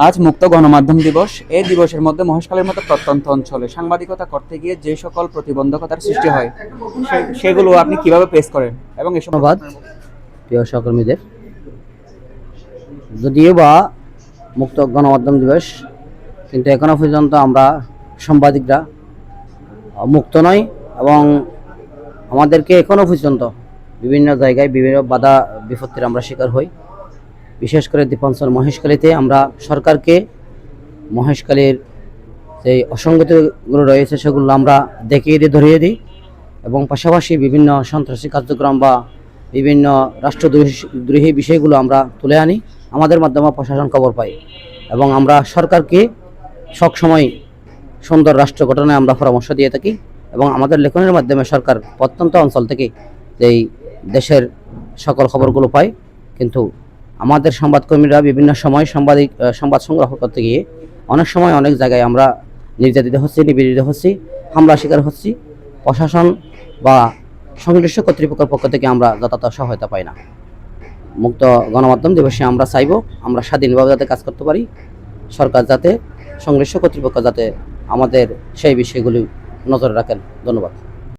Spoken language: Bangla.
আজ মুক্ত গণমাধ্যম দিবস। এই দিবসের মধ্যে মহেশখালীর মতো প্রত্যন্ত অঞ্চলে সাংবাদিকতা করতে গিয়ে যে সকল প্রতিবন্ধকতার সৃষ্টি হয় সেগুলো আপনি কিভাবে ফেস করেন এবং এসব ধন্যবাদ প্রিয় সহকর্মীদের। যদিও বা মুক্ত গণমাধ্যম দিবস, কিন্তু এখনো পর্যন্ত আমরা সাংবাদিকরা মুক্ত নই এবং আমাদেরকে এখনো পর্যন্ত বিভিন্ন জায়গায় বিভিন্ন বাধা বিপত্তির আমরা শিকার হই। বিশেষ করে দ্বীপাঞ্চল মহেশখালীতে আমরা সরকারকে মহেশখালীর যে অসঙ্গতিগুলো রয়েছে সেগুলো আমরা দেখিয়ে দিই, ধরিয়ে দিই এবং পাশাপাশি বিভিন্ন সন্ত্রাসী কার্যক্রম বা বিভিন্ন রাষ্ট্রদ্রোহী বিষয়গুলো আমরা তুলে আনি। আমাদের মাধ্যমে প্রশাসন খবর পায় এবং আমরা সরকারকে সবসময় সুন্দর রাষ্ট্র গঠনে আমরা পরামর্শ দিয়ে থাকি এবং আমাদের লেখনের মাধ্যমে সরকার প্রত্যন্ত অঞ্চল থেকে যেই দেশের সকল খবরগুলো পায়। কিন্তু আমাদের সংবাদকর্মীরা বিভিন্ন সময় সংবাদ সংগ্রহ করতে গিয়ে অনেক সময় অনেক জায়গায় আমরা নির্যাতিত হচ্ছি, নিপীড়িত হচ্ছি, হামলা শিকার হচ্ছি। প্রশাসন বা সংশ্লিষ্ট কর্তৃপক্ষের পক্ষ থেকে আমরা যথাযথ সহায়তা পাই না। মুক্ত গণমাধ্যম দিবসে আমরা চাইব আমরা স্বাধীনভাবে যাতে কাজ করতে পারি, সরকার যাতে সংশ্লিষ্ট কর্তৃপক্ষ যাতে আমাদের সেই বিষয়গুলি নজরে রাখেন। ধন্যবাদ।